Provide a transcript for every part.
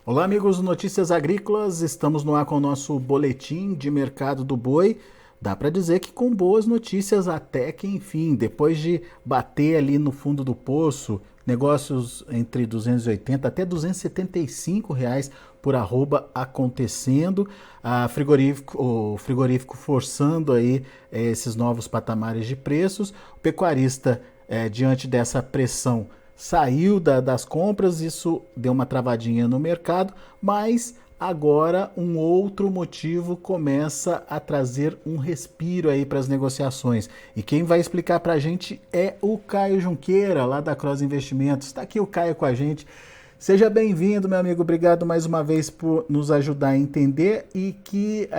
Olá, amigos do Notícias Agrícolas. Estamos no ar com o nosso boletim de mercado do boi. Dá para dizer que com boas notícias até que enfim, depois de bater ali no fundo do poço, negócios entre 280 até 275 reais por arroba acontecendo, o frigorífico forçando aí esses novos patamares de preços, o pecuarista diante dessa pressão saiu das compras, isso deu uma travadinha no mercado, mas agora um outro motivo começa a trazer um respiro aí para as negociações. E quem vai explicar para a gente é o Caio Junqueira, lá da Cross Investimentos. Está aqui o Caio com a gente. Seja bem-vindo, meu amigo. Obrigado mais uma vez por nos ajudar a entender e que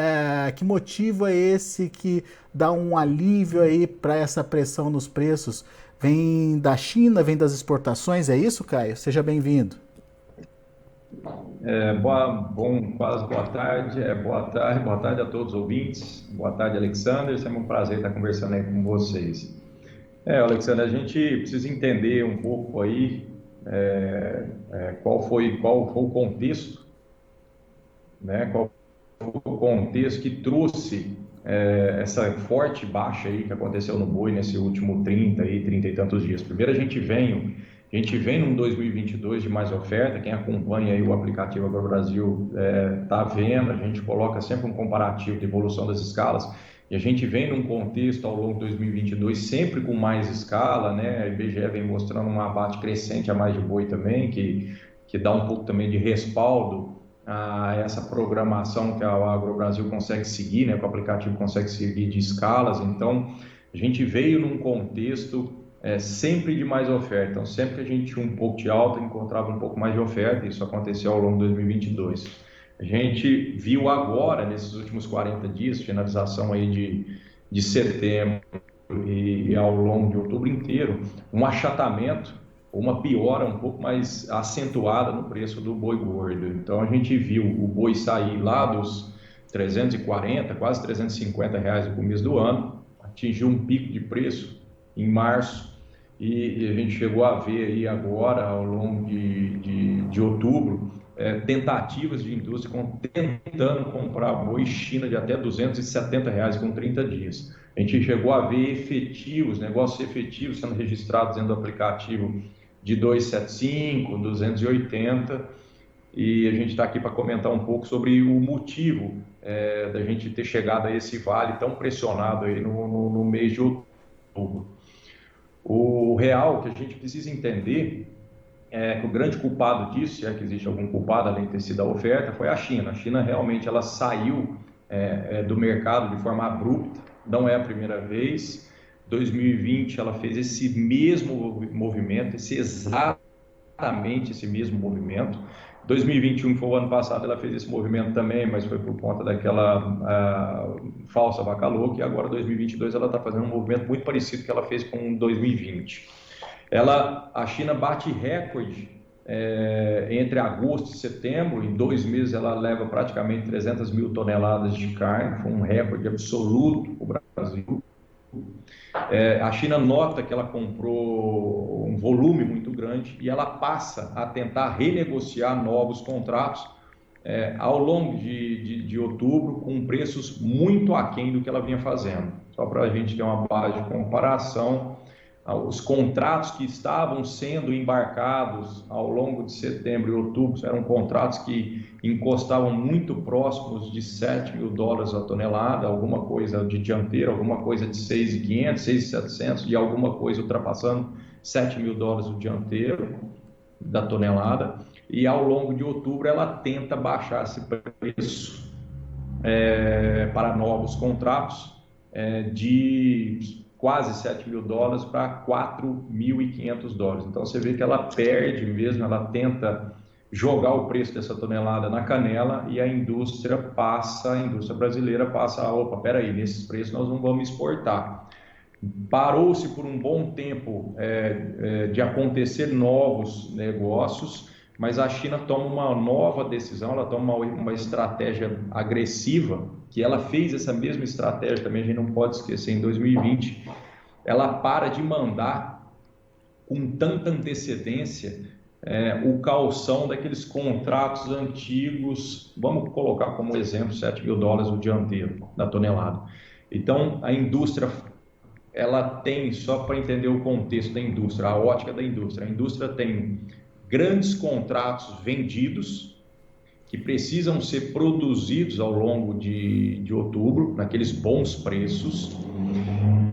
motivo é esse que dá um alívio aí para essa pressão nos preços. Vem da China, vem das exportações, é isso, Caio? Seja bem-vindo. Quase boa tarde a todos os ouvintes, boa tarde, Alexander, sempre um prazer estar conversando aí com vocês. Alexander, a gente precisa entender um pouco aí qual foi o contexto, né? Qual foi o contexto que trouxe essa forte baixa aí que aconteceu no boi nesse último 30 e tantos dias. Primeiro a gente vem num 2022 de mais oferta. Quem acompanha aí o aplicativo AgroBrasil está vendo, a gente coloca sempre um comparativo de evolução das escalas, e a gente vem num contexto ao longo de 2022 sempre com mais escala, né? A IBGE vem mostrando um abate crescente a mais de boi também, que dá um pouco também de respaldo a essa programação que a AgroBrasil consegue seguir, né? Que o aplicativo consegue seguir de escalas. Então, a gente veio num contexto sempre de mais oferta. Então, sempre que a gente tinha um pouco de alta, encontrava um pouco mais de oferta. Isso aconteceu ao longo de 2022. A gente viu agora, nesses últimos 40 dias, finalização aí de setembro e ao longo de outubro inteiro, um achatamento, uma piora um pouco mais acentuada no preço do boi gordo. Então, a gente viu o boi sair lá dos 340, quase 350 reais no começo do ano, atingiu um pico de preço em março, e a gente chegou a ver aí agora, ao longo de outubro, tentativas de indústria tentando comprar boi China de até 270 reais com 30 dias. A gente chegou a ver negócios efetivos sendo registrados dentro do aplicativo de 275, 280, e a gente está aqui para comentar um pouco sobre o motivo da gente ter chegado a esse vale tão pressionado aí no mês de outubro. O real que a gente precisa entender que o grande culpado disso, se é que existe algum culpado além de ter sido a oferta, foi a China. A China realmente ela saiu do mercado de forma abrupta, não é a primeira vez. 2020 ela fez esse mesmo movimento, exatamente esse mesmo movimento. 2021, que foi o ano passado, ela fez esse movimento também, mas foi por conta daquela falsa vaca louca, e agora 2022 ela está fazendo um movimento muito parecido que ela fez com 2020. A China bate recorde entre agosto e setembro. Em 2 meses ela leva praticamente 300 mil toneladas de carne, foi um recorde absoluto para o Brasil. A China nota que ela comprou um volume muito grande e ela passa a tentar renegociar novos contratos ao longo de outubro, com preços muito aquém do que ela vinha fazendo. Só para a gente ter uma base de comparação, os contratos que estavam sendo embarcados ao longo de setembro e outubro eram contratos que encostavam muito próximos de 7 mil dólares a tonelada, alguma coisa de dianteiro, alguma coisa de 6.500, 6.700 e alguma coisa ultrapassando 7 mil dólares o dianteiro da tonelada. E ao longo de outubro ela tenta baixar esse preço para novos contratos de quase 7 mil dólares para 4.500 dólares. Então você vê que ela perde mesmo, ela tenta jogar o preço dessa tonelada na canela, e a indústria brasileira passa, opa, peraí, nesses preços nós não vamos exportar. Parou-se por um bom tempo de acontecer novos negócios, mas a China toma uma nova decisão, ela toma uma estratégia agressiva, que ela fez essa mesma estratégia também, a gente não pode esquecer, em 2020, ela para de mandar com tanta antecedência o calção daqueles contratos antigos, vamos colocar como exemplo $7.000 o dianteiro da tonelada. Então, a indústria, ela tem, só para entender o contexto da indústria, a ótica da indústria, a indústria tem grandes contratos vendidos, que precisam ser produzidos ao longo de outubro, naqueles bons preços,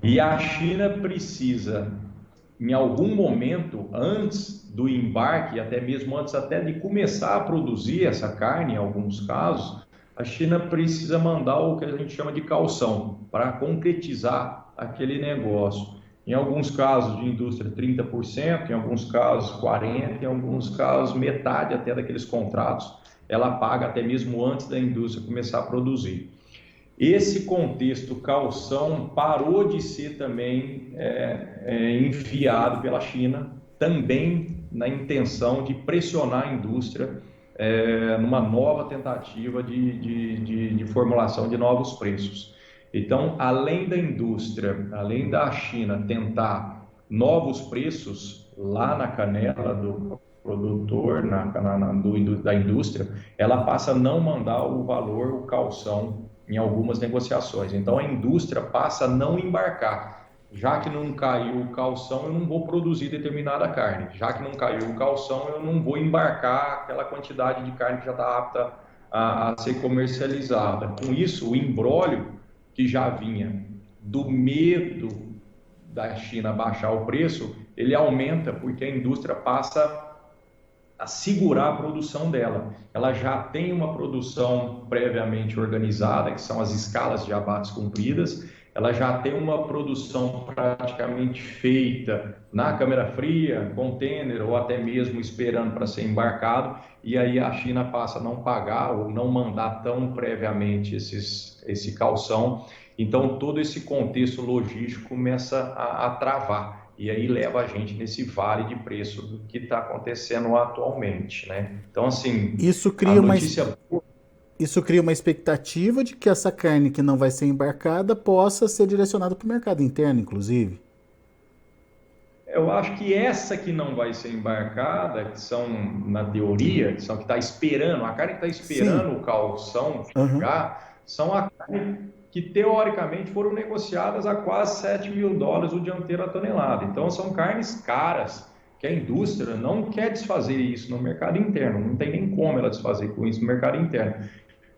e a China precisa, em algum momento, antes do embarque, até mesmo antes até de começar a produzir essa carne, em alguns casos, a China precisa mandar o que a gente chama de calção, para concretizar aquele negócio. Em alguns casos de indústria 30%, em alguns casos 40%, em alguns casos metade até daqueles contratos, ela paga até mesmo antes da indústria começar a produzir. Esse contexto calção parou de ser também enviado pela China, também na intenção de pressionar a indústria numa nova tentativa de formulação de novos preços. Então, além da indústria, além da China tentar novos preços lá na canela do produtor, da indústria, ela passa a não mandar o valor, o calção, em algumas negociações. Então, a indústria passa a não embarcar. Já que não caiu o calção, eu não vou produzir determinada carne. Já que não caiu o calção, eu não vou embarcar aquela quantidade de carne que já está apta a ser comercializada. Com isso, o imbróglio que já vinha do medo da China baixar o preço, ele aumenta porque a indústria passa a segurar a produção dela. Ela já tem uma produção previamente organizada, que são as escalas de abates cumpridas, ela já tem uma produção praticamente feita na câmara fria, container ou até mesmo esperando para ser embarcado, e aí a China passa a não pagar ou não mandar tão previamente esse calção. Então, todo esse contexto logístico começa a travar. E aí leva a gente nesse vale de preço do que está acontecendo atualmente, né? Então, assim, Isso a cria notícia... Isso cria uma expectativa de que essa carne que não vai ser embarcada possa ser direcionada para o mercado interno, inclusive. Eu acho que essa que não vai ser embarcada, que são, na teoria, que são que está esperando, a carne que está Sim. esperando o calção Aham. chegar, são a carne que teoricamente foram negociadas a quase $7.000 o dianteiro a tonelada. Então são carnes caras, que a indústria não quer desfazer isso no mercado interno, não tem nem como ela desfazer com isso no mercado interno.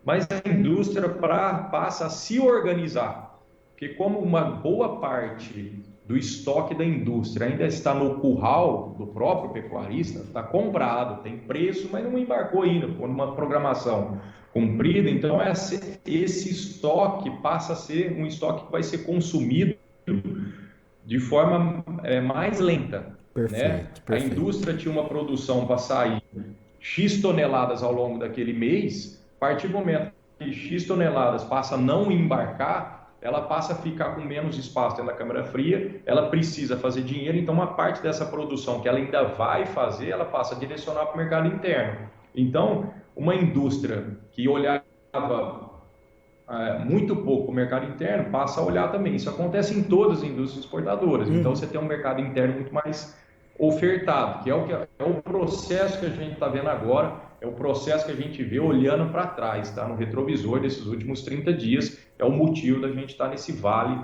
Mas a indústria passa a se organizar, porque como uma boa parte do estoque da indústria ainda está no curral do próprio pecuarista, está comprado, tem preço, mas não embarcou ainda, por uma programação cumprida, então esse estoque passa a ser um estoque que vai ser consumido de forma mais lenta, né? Perfeito, A perfeito. indústria tinha uma produção para sair X toneladas ao longo daquele mês, a partir do momento que X toneladas passa a não embarcar, ela passa a ficar com menos espaço dentro da câmara fria, ela precisa fazer dinheiro, então uma parte dessa produção que ela ainda vai fazer, ela passa a direcionar para o mercado interno. Então, uma indústria que olhava muito pouco o mercado interno, passa a olhar também. Isso acontece em todas as indústrias exportadoras. Então, Uhum. você tem um mercado interno muito mais ofertado, que é o processo que a gente está vendo agora, é o processo que a gente vê olhando para trás, tá? No retrovisor desses últimos 30 dias, é o motivo da gente estar nesse vale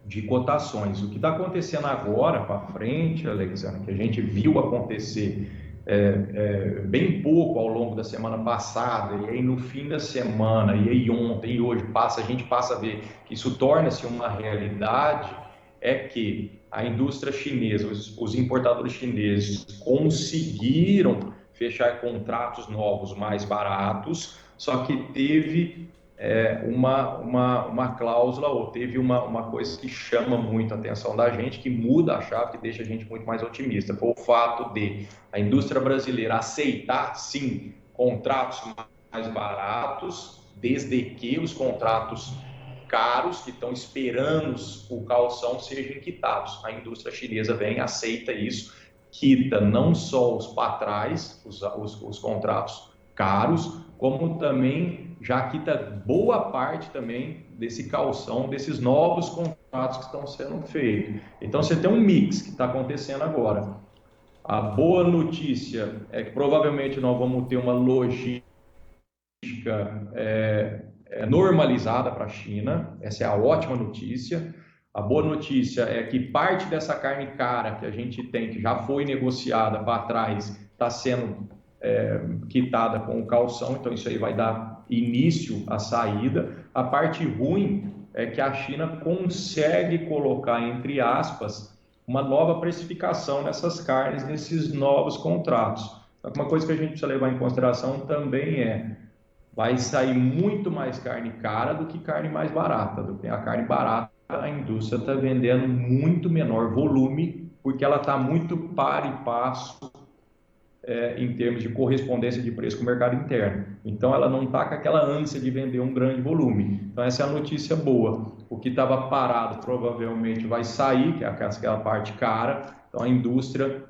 de cotações. O que está acontecendo agora para frente, Alexandre, que a gente viu acontecer bem pouco ao longo da semana passada, e aí no fim da semana, e aí ontem e hoje a gente passa a ver que isso torna-se uma realidade, é que a indústria chinesa, os importadores chineses conseguiram fechar contratos novos mais baratos, só que teve uma cláusula ou teve uma coisa que chama muito a atenção da gente, que muda a chave, que deixa a gente muito mais otimista. Foi o fato de a indústria brasileira aceitar, sim, contratos mais baratos, desde que os contratos caros, que estão esperando o calção, sejam quitados. A indústria chinesa vem, aceita isso, quita não só os patrais, os contratos caros, como também já quita boa parte também desse calção, desses novos contratos que estão sendo feitos. Então, você tem um mix que está acontecendo agora. A boa notícia é que provavelmente nós vamos ter uma logística normalizada para a China. Essa é a ótima notícia. A boa notícia é que parte dessa carne cara que a gente tem, que já foi negociada para trás, está sendo quitada com o calção, então isso aí vai dar início à saída. A parte ruim é que a China consegue colocar, entre aspas, uma nova precificação nessas carnes, nesses novos contratos. Então, uma coisa que a gente precisa levar em consideração também vai sair muito mais carne cara do que carne mais barata. A carne barata, a indústria está vendendo muito menor volume, porque ela está muito par e passo em termos de correspondência de preço com o mercado interno. Então, ela não está com aquela ânsia de vender um grande volume. Então, essa é a notícia boa. O que estava parado provavelmente vai sair, que é aquela parte cara. Então, a indústria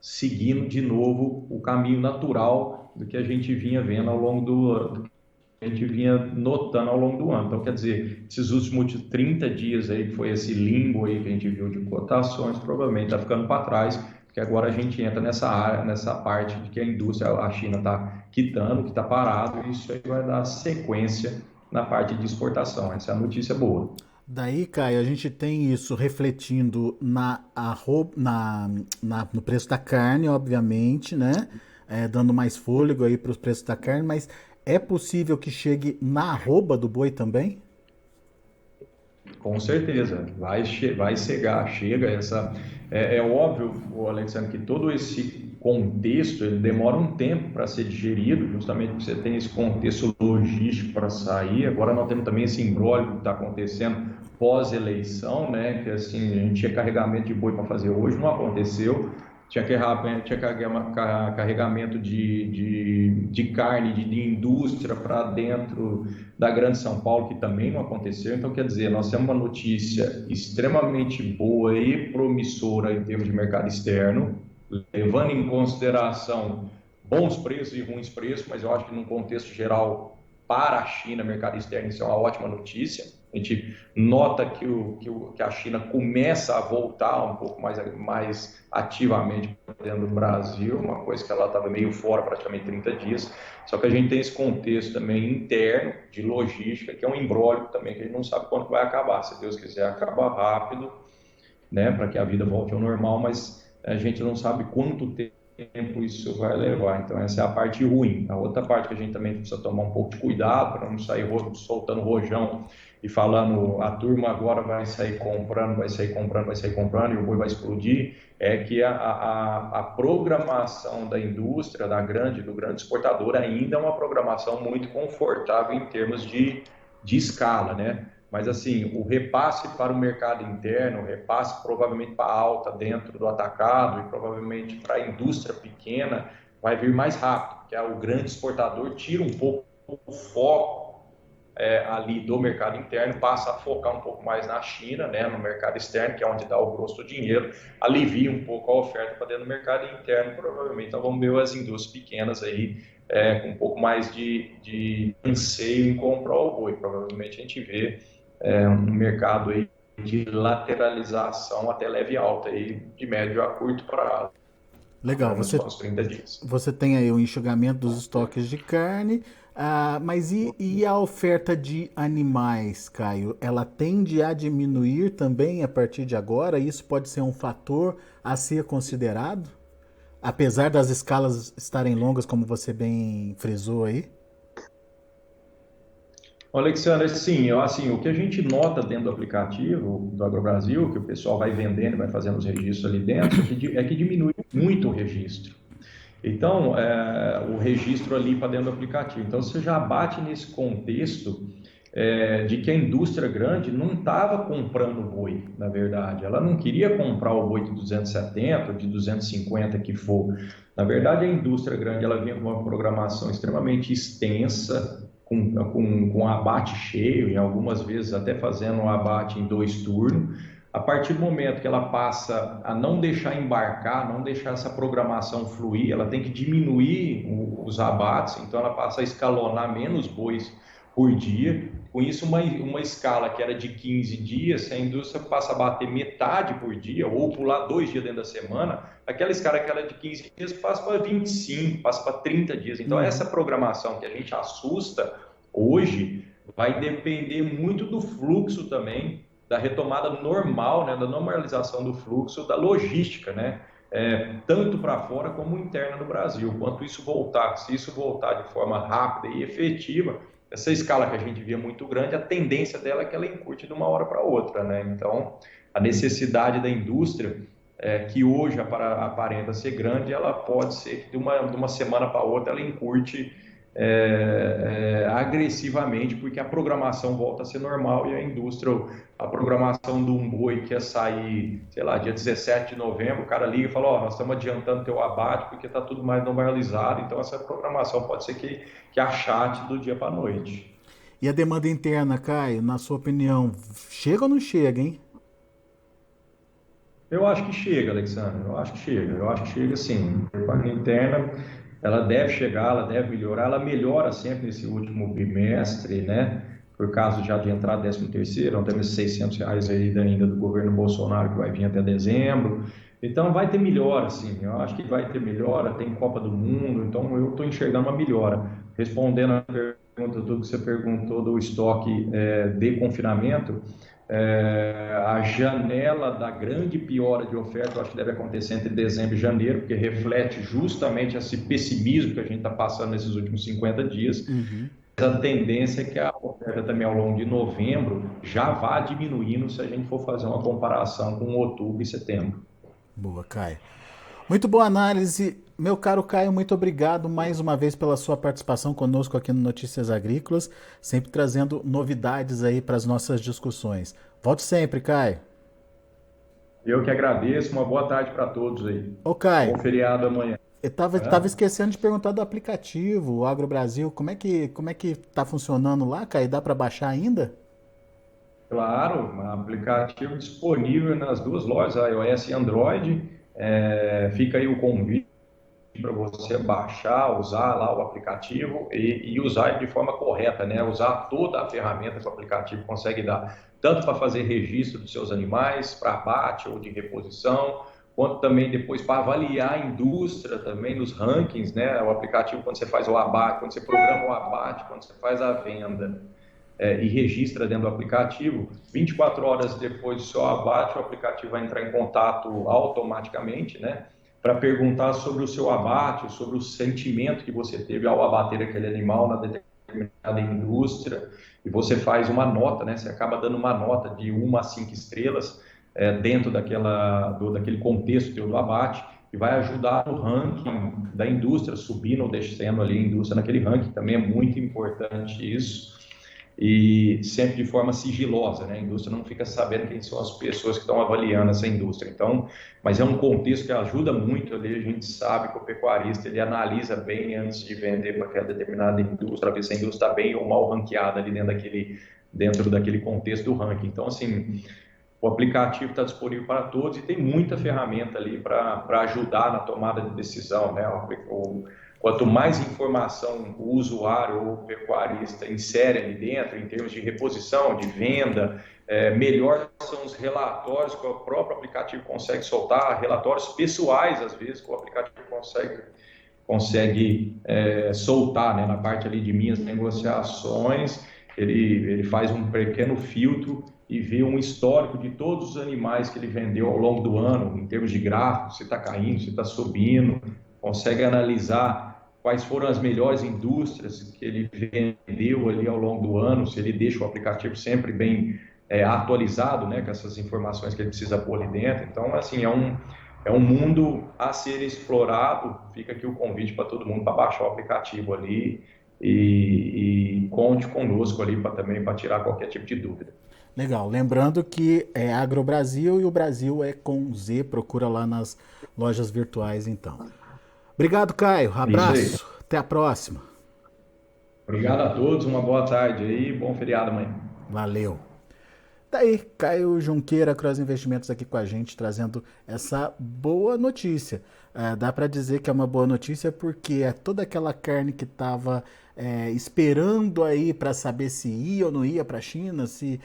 seguindo de novo o caminho natural do que a gente vinha vendo ao longo do ano, a gente vinha notando ao longo do ano. Então, quer dizer, esses últimos 30 dias aí, que foi esse limbo aí que a gente viu de cotações, provavelmente está ficando para trás, porque agora a gente entra nessa área, nessa parte de que a indústria, a China está quitando, que está parado, e isso aí vai dar sequência na parte de exportação. Essa é a notícia boa. Daí, Caio, a gente tem isso refletindo no preço da carne, obviamente, né? Dando mais fôlego aí para os preços da carne, mas é possível que chegue na arroba do boi também? Com certeza, vai chegar, chega essa. É óbvio, Alexandre, que todo esse contexto ele demora um tempo para ser digerido, justamente porque você tem esse contexto logístico para sair. Agora nós temos também esse imbróglio que está acontecendo pós-eleição, né? Que assim, a gente tinha carregamento de boi para fazer hoje, não aconteceu. Tinha carregamento de carne de indústria para dentro da Grande São Paulo, que também não aconteceu. Então, quer dizer, nós temos uma notícia extremamente boa e promissora em termos de mercado externo, levando em consideração bons preços e ruins preços, mas eu acho que num contexto geral, para a China, mercado externo, isso é uma ótima notícia. A gente nota que a China começa a voltar um pouco mais ativamente dentro do Brasil, uma coisa que ela estava meio fora praticamente 30 dias. Só que a gente tem esse contexto também interno de logística, que é um imbróglio também, que a gente não sabe quando vai acabar. Se Deus quiser, acaba rápido, né, para que a vida volte ao normal, mas a gente não sabe quanto tempo isso vai levar. Então, essa é a parte ruim. A outra parte que a gente também precisa tomar um pouco de cuidado para não sair soltando rojão e falando a turma agora vai sair comprando, vai sair comprando, vai sair comprando e o boi vai explodir, é que a programação da indústria, do grande exportador, ainda é uma programação muito confortável em termos de escala, né? Mas, assim, o repasse para o mercado interno, o repasse provavelmente para a alta dentro do atacado e provavelmente para a indústria pequena vai vir mais rápido, porque o grande exportador tira um pouco o foco ali do mercado interno, passa a focar um pouco mais na China, né, no mercado externo, que é onde dá o grosso do dinheiro, alivia um pouco a oferta para dentro do mercado interno, provavelmente. Então, vamos ver as indústrias pequenas aí com um pouco mais de anseio em comprar o boi. Provavelmente a gente vê um mercado aí de lateralização até leve alta, aí, de médio a curto prazo, Legal, nos próximos 30 dias. você tem aí o enxugamento dos estoques de carne, mas e a oferta de animais, Caio? Ela tende a diminuir também a partir de agora? Isso pode ser um fator a ser considerado? Apesar das escalas estarem longas, como você bem frisou aí? Alexandre, sim, assim, o que a gente nota dentro do aplicativo do AgroBrasil, que o pessoal vai vendendo, vai fazendo os registros ali dentro, é que diminui muito o registro. Então, o registro ali para dentro do aplicativo. Então, você já bate nesse contexto de que a indústria grande não estava comprando boi, na verdade. Ela não queria comprar o boi de 270, de 250 que for. Na verdade, a indústria grande ela vinha com uma programação extremamente extensa, com abate cheio, e algumas vezes até fazendo um abate em 2 turnos. A partir do momento que ela passa a não deixar embarcar, não deixar essa programação fluir, ela tem que diminuir os abates, então ela passa a escalonar menos bois por dia. Com isso, uma escala que era de 15 dias, se a indústria passa a bater metade por dia, ou pular 2 dias dentro da semana, aquela escala que era de 15 dias passa para 25, passa para 30 dias. Então, essa programação que a gente assusta hoje vai depender muito do fluxo também, da retomada normal, né, da normalização do fluxo, da logística, né? Tanto para fora como interna no Brasil. Quanto isso voltar, se isso voltar de forma rápida e efetiva, essa escala que a gente via muito grande, a tendência dela é que ela encurte de uma hora para outra, né? Então, a necessidade da indústria, que hoje aparenta ser grande, ela pode ser que de uma semana para outra ela encurte agressivamente, porque a programação volta a ser normal e a indústria, a programação de um boi que ia sair, sei lá, dia 17 de novembro, o cara liga e fala, ó, nós estamos adiantando teu abate porque está tudo mais normalizado, então essa programação pode ser que achate do dia para a noite. E a demanda interna, Caio, na sua opinião, chega ou não chega, hein? Eu acho que chega, Alexandre, eu acho que chega, sim. A demanda interna, ela deve chegar, ela deve melhorar, ela melhora sempre nesse último bimestre, né? Por causa já de entrar 13º, não temos R$ 600 ainda do governo Bolsonaro que vai vir até dezembro. Então vai ter melhora, sim. Eu acho que vai ter melhora, tem Copa do Mundo, então eu estou enxergando uma melhora. Respondendo a pergunta do que você perguntou do estoque de confinamento, a janela da grande piora de oferta, eu acho que deve acontecer entre dezembro e janeiro, porque reflete justamente esse pessimismo que a gente está passando nesses últimos 50 dias. A tendência é que a oferta também ao longo de novembro já vá diminuindo se a gente for fazer uma comparação com outubro e setembro. Boa, Caio. Muito boa análise. Meu caro Caio, muito obrigado mais uma vez pela sua participação conosco aqui no Notícias Agrícolas, sempre trazendo novidades aí para as nossas discussões. Volte sempre, Caio. Eu que agradeço, uma boa tarde para todos aí. Ô, Caio, Bom feriado amanhã. eu tava esquecendo de perguntar do aplicativo, o Agro Brasil. Como é que tá funcionando lá, Caio? Dá para baixar ainda? Claro, um aplicativo disponível nas duas lojas, iOS e Android. Fica aí o convite para você baixar, usar lá o aplicativo e usar ele de forma correta, né? Usar toda a ferramenta que o aplicativo consegue dar, tanto para fazer registro dos seus animais, para abate ou de reposição, quanto também depois para avaliar a indústria também nos rankings, né? O aplicativo, quando você faz o abate, quando você programa o abate, quando você faz a venda, e registra dentro do aplicativo, 24 horas depois do seu abate, o aplicativo vai entrar em contato automaticamente, né? Para perguntar sobre o seu abate, sobre o sentimento que você teve ao abater aquele animal na determinada indústria, e você faz uma nota, né? Você acaba dando uma nota de 1 a 5 estrelas dentro daquele contexto do abate, e vai ajudar no ranking da indústria, subindo ou descendo ali a indústria naquele ranking, também é muito importante isso. E sempre de forma sigilosa, né? A indústria não fica sabendo quem são as pessoas que estão avaliando essa indústria. Então, mas é um contexto que ajuda muito ali, a gente sabe que o pecuarista, ele analisa bem antes de vender para aquela determinada indústria, ver se a indústria está bem ou mal ranqueada ali dentro daquele contexto do ranking. Então, assim, o aplicativo está disponível para todos e tem muita ferramenta ali para ajudar na tomada de decisão, né? Quanto mais informação o usuário ou o pecuarista insere ali dentro, em termos de reposição, de venda, melhor são os relatórios que o próprio aplicativo consegue soltar, relatórios pessoais, às vezes, que o aplicativo consegue soltar, né? Na parte ali de minhas negociações, ele faz um pequeno filtro e vê um histórico de todos os animais que ele vendeu ao longo do ano, em termos de gráfico, se está caindo, se está subindo, consegue analisar quais foram as melhores indústrias que ele vendeu ali ao longo do ano, se ele deixa o aplicativo sempre bem atualizado, né, com essas informações que ele precisa pôr ali dentro. Então, assim, é um mundo a ser explorado. Fica aqui o convite para todo mundo para baixar o aplicativo ali e conte conosco ali também para tirar qualquer tipo de dúvida. Legal. Lembrando que é Agro Brasil e o Brasil é com Z. Procura lá nas lojas virtuais, então. Obrigado, Caio. Isso aí. Abraço. Até a próxima. Obrigado a todos, uma boa tarde aí, bom feriado amanhã. Valeu. Tá aí, Caio Junqueira, Cross Investimentos aqui com a gente, trazendo essa boa notícia. Dá para dizer que é uma boa notícia porque é toda aquela carne que estava esperando aí para saber se ia ou não ia para a China, se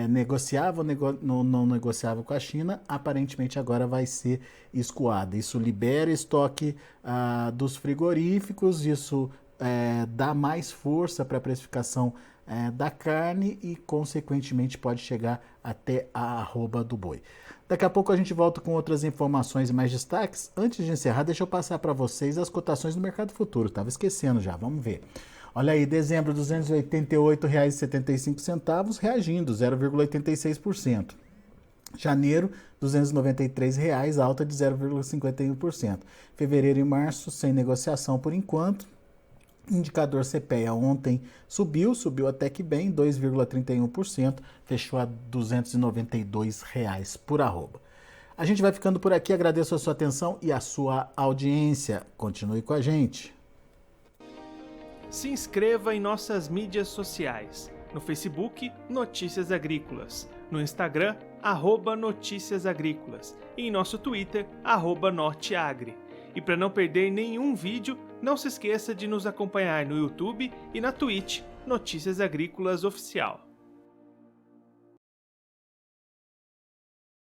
negociava ou não negociava com a China, aparentemente agora vai ser escoada. Isso libera estoque dos frigoríficos, isso dá mais força para a precificação da carne e, consequentemente, pode chegar até a arroba do boi. Daqui a pouco a gente volta com outras informações e mais destaques. Antes de encerrar, deixa eu passar para vocês as cotações do mercado futuro. Estava esquecendo já, vamos ver. Olha aí, dezembro, R$ 288,75, reagindo, 0,86%. Janeiro, R$ 293, alta de 0,51%. Fevereiro e março, sem negociação por enquanto. Indicador CPEA ontem subiu até que bem, 2,31%, fechou a R$ 292 por arroba. A gente vai ficando por aqui, agradeço a sua atenção e a sua audiência. Continue com a gente. Se inscreva em nossas mídias sociais. No Facebook, Notícias Agrícolas. No Instagram, @Notícias Agrícolas. E em nosso Twitter, @Norteagri. E para não perder nenhum vídeo, não se esqueça de nos acompanhar no YouTube e na Twitch, Notícias Agrícolas Oficial.